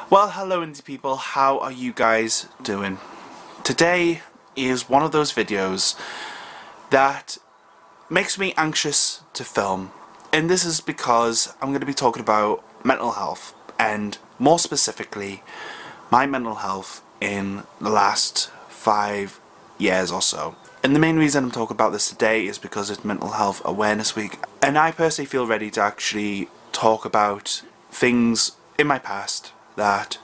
Well, hello indie people, how are you guys doing? Today is one of those videos that makes me anxious to film, and this is because I'm going to be talking about mental health, and more specifically my mental health in the last 5 years or so. And the main reason I'm talking about this today is because it's Mental Health Awareness Week, and I personally feel ready to actually talk about things in my past that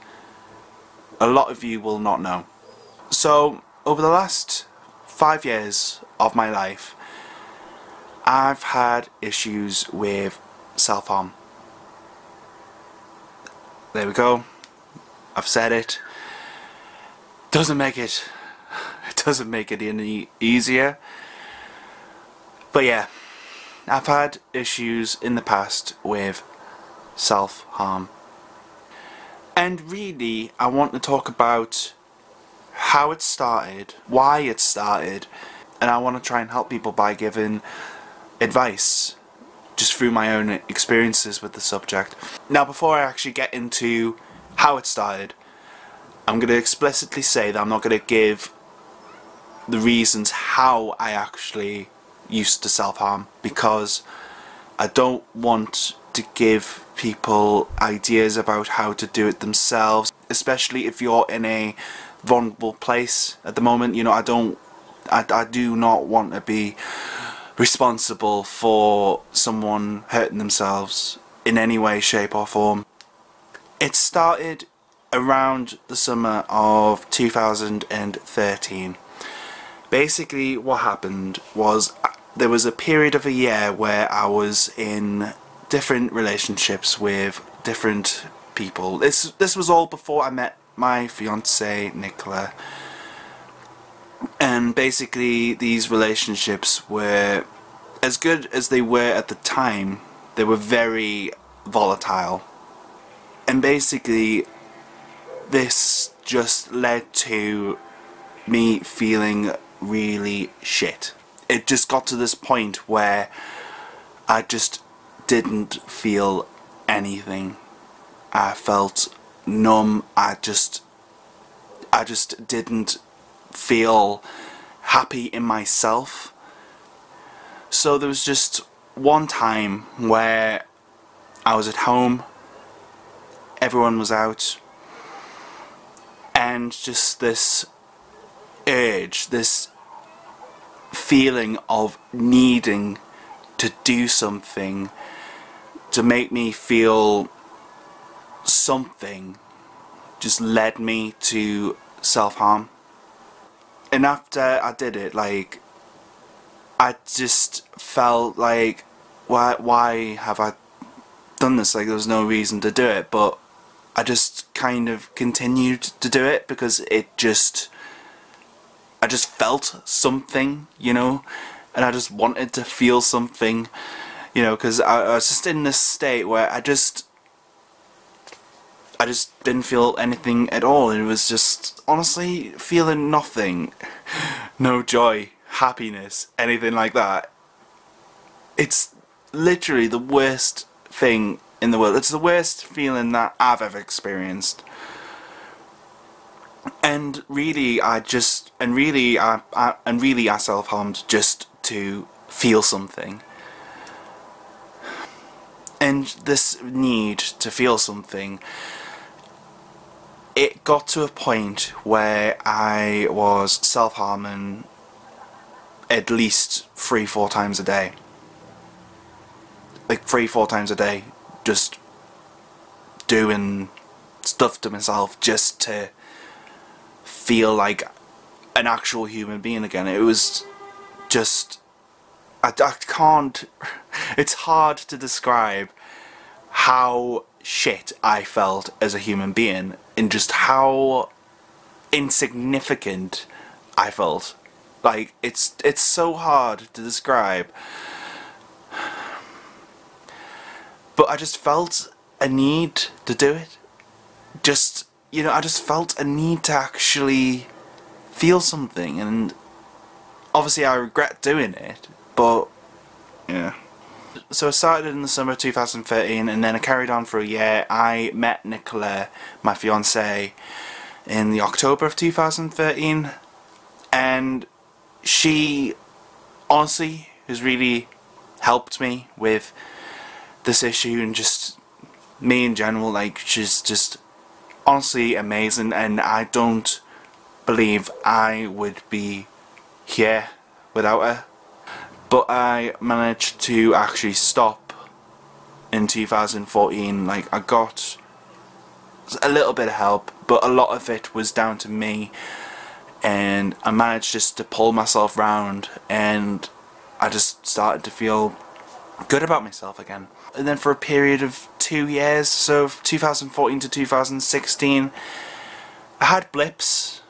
a lot of you will not know. So, over the last 5 years of my life, I've had issues with self-harm. There we go. I've said it. It doesn't make it any easier. But yeah, I've had issues in the past with self-harm. And really, I want to talk about how it started, why it started, and I want to try and help people by giving advice just through my own experiences with the subject. Now, before I actually get into how it started, I'm going to explicitly say that I'm not going to give the reasons how I actually used to self-harm, because I don't want to give people ideas about how to do it themselves, especially if you're in a vulnerable place at the moment. You know, I do not want to be responsible for someone hurting themselves in any way, shape or form. It started around the summer of 2013. Basically what happened was there was a period of a year where I was in different relationships with different people. This was all before I met my fiancée Nicola, and basically these relationships were, as good as they were at the time, they were very volatile, and basically this just led to me feeling really shit. It just got to this point where I just didn't feel anything. I felt numb. I just didn't feel happy in myself. So there was just one time where I was at home, everyone was out, and just this urge, this feeling of needing to do something to make me feel something just led me to self-harm. And after I did it, like, I just felt like, why have I done this? Like, there was no reason to do it, but I just kind of continued to do it because I just felt something, you know, and I just wanted to feel something, you know, because I was just in this state where I just didn't feel anything at all. It was just honestly feeling nothing. No joy, happiness, anything like that. It's literally the worst thing in the world. It's the worst feeling that I've ever experienced. And really I self-harmed just to feel something. And this need to feel something, it got to a point where I was self-harming at least 3-4 times a day. Like 3-4 times a day, just doing stuff to myself just to feel like an actual human being again. It was just, I can't, it's hard to describe how shit I felt as a human being, and just how insignificant I felt. Like, it's so hard to describe. But I just felt a need to do it. Just, you know, I just felt a need to actually feel something, and obviously I regret doing it, but yeah. So I started in the summer of 2013, and then I carried on for a year. I met Nicola, my fiance, in the October of 2013, and she honestly has really helped me with this issue, and just me in general. Like, she's just honestly amazing, and I don't believe I would be here without her. But I managed to actually stop in 2014. Like, I got a little bit of help, but a lot of it was down to me, and I managed just to pull myself round, and I just started to feel good about myself again. And then for a period of 2 years, so 2014 to 2016, I had blips.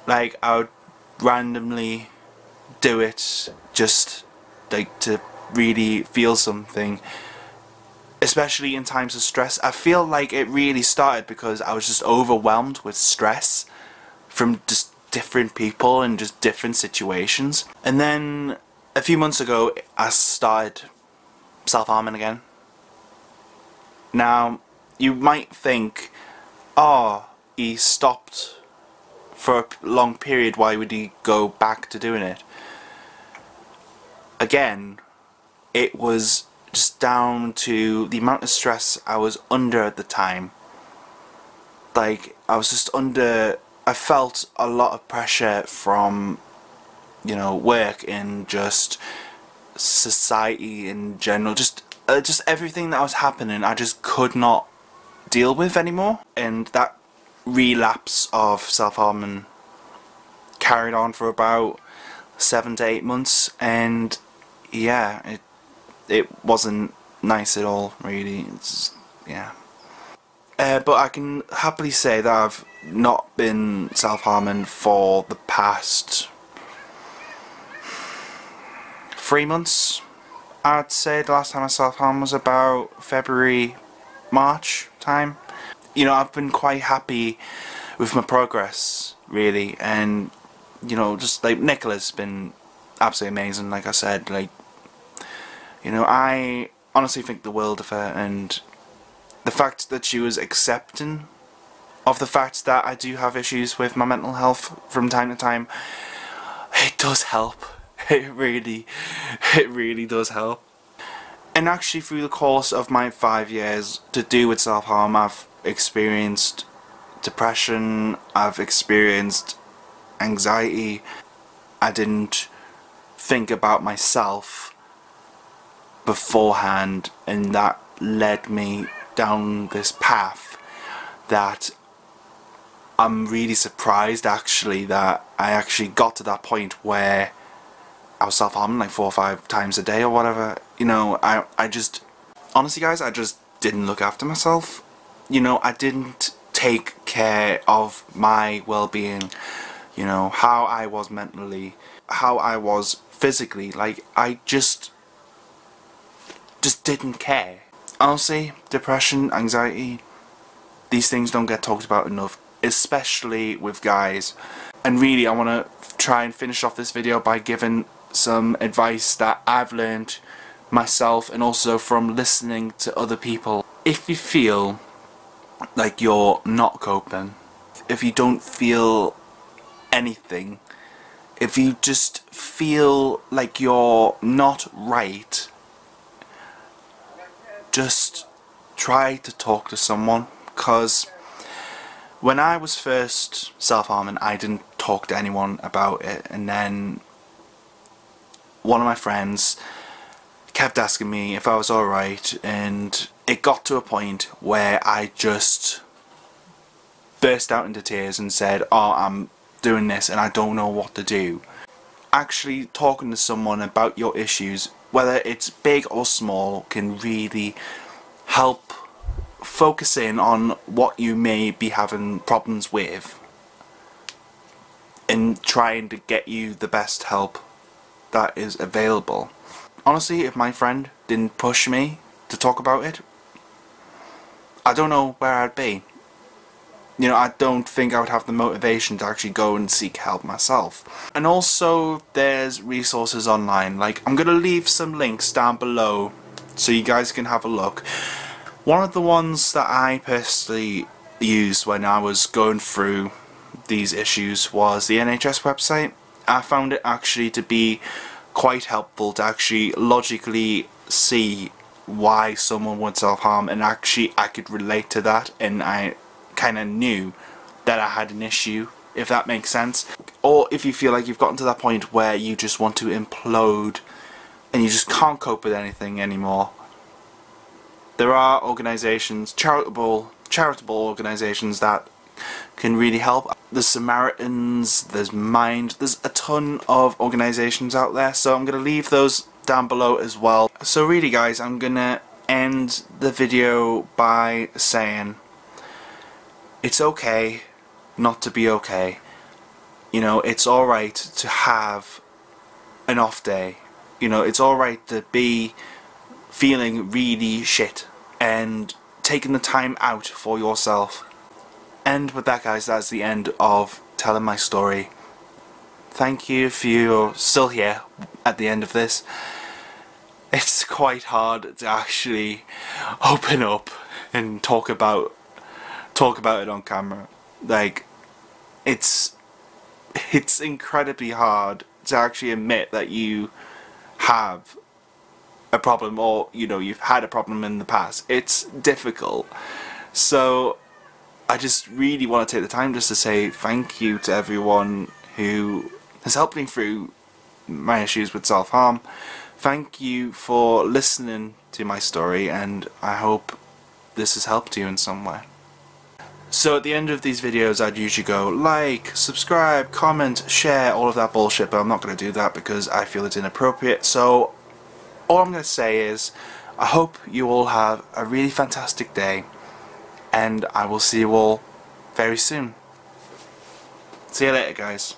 Like, I would randomly do it just like to really feel something, especially in times of stress. I feel like it really started because I was just overwhelmed with stress from just different people and just different situations. And then a few months ago I started self-harming again. Now, you might think, oh, he stopped for a long period, why would he go back to doing it? Again, it was just down to the amount of stress I was under at the time. Like, I was just under, I felt a lot of pressure from, you know, work and just society in general, just everything that was happening I just could not deal with anymore. And that relapse of self-harming carried on for about 7 to 8 months, and yeah, it wasn't nice at all, really. It's, yeah. But I can happily say that I've not been self-harming for the past 3 months. I'd say the last time I self-harmed was about February, March time. You know, I've been quite happy with my progress, really, and you know, just like Nicola's been absolutely amazing. Like I said, like, you know, I honestly think the world of her, and the fact that she was accepting of the fact that I do have issues with my mental health from time to time, it does help. It really does help. And actually, through the course of my 5 years to do with self-harm, I've experienced depression, I've experienced anxiety. I didn't think about myself beforehand, and that led me down this path that I'm really surprised actually that I actually got to that point where I was self-harming like 4 or 5 times a day or whatever. You know, I just, honestly guys, I just didn't look after myself. You know, I didn't take care of my well-being, you know, how I was mentally, how I was physically. Like, I just didn't care. Honestly, depression, anxiety, these things don't get talked about enough, especially with guys. And really, I want to try and finish off this video by giving some advice that I've learned myself, and also from listening to other people. If you feel like you're not coping, if you don't feel anything, if you just feel like you're not right, just try to talk to someone. Because when I was first self-harming, I didn't talk to anyone about it, and then one of my friends kept asking me if I was alright, and it got to a point where I just burst out into tears and said, oh, I'm doing this and I don't know what to do. Actually talking to someone about your issues, whether it's big or small, can really help focus in on what you may be having problems with, and trying to get you the best help that is available. Honestly, if my friend didn't push me to talk about it, I don't know where I'd be. you know, I don't think I would have the motivation to actually go and seek help myself. And also there's resources online, like I'm gonna leave some links down below so you guys can have a look. One of the ones that I personally used when I was going through these issues was the NHS website. I found it actually to be quite helpful to actually logically see why someone would self-harm, and actually I could relate to that, and I kind of knew that I had an issue, if that makes sense. Or if you feel like you've gotten to that point where you just want to implode and you just can't cope with anything anymore, there are organisations, charitable organisations that can really help. There's Samaritans, there's Mind, there's a ton of organisations out there, so I'm going to leave those down below as well. So really guys, I'm going to end the video by saying it's okay not to be okay. You know, it's alright to have an off day. You know, it's alright to be feeling really shit and taking the time out for yourself. And with that guys, that's the end of telling my story. Thank you if you're still here at the end of this. It's quite hard to actually open up and talk about it on camera. Like, it's incredibly hard to actually admit that you have a problem, or you know, you've had a problem in the past. It's difficult. So I just really want to take the time just to say thank you to everyone who has helped me through my issues with self-harm. Thank you for listening to my story, and I hope this has helped you in some way. So at the end of these videos I'd usually go like, subscribe, comment, share, all of that bullshit, but I'm not going to do that because I feel it's inappropriate. So all I'm going to say is I hope you all have a really fantastic day, and I will see you all very soon. See you later guys.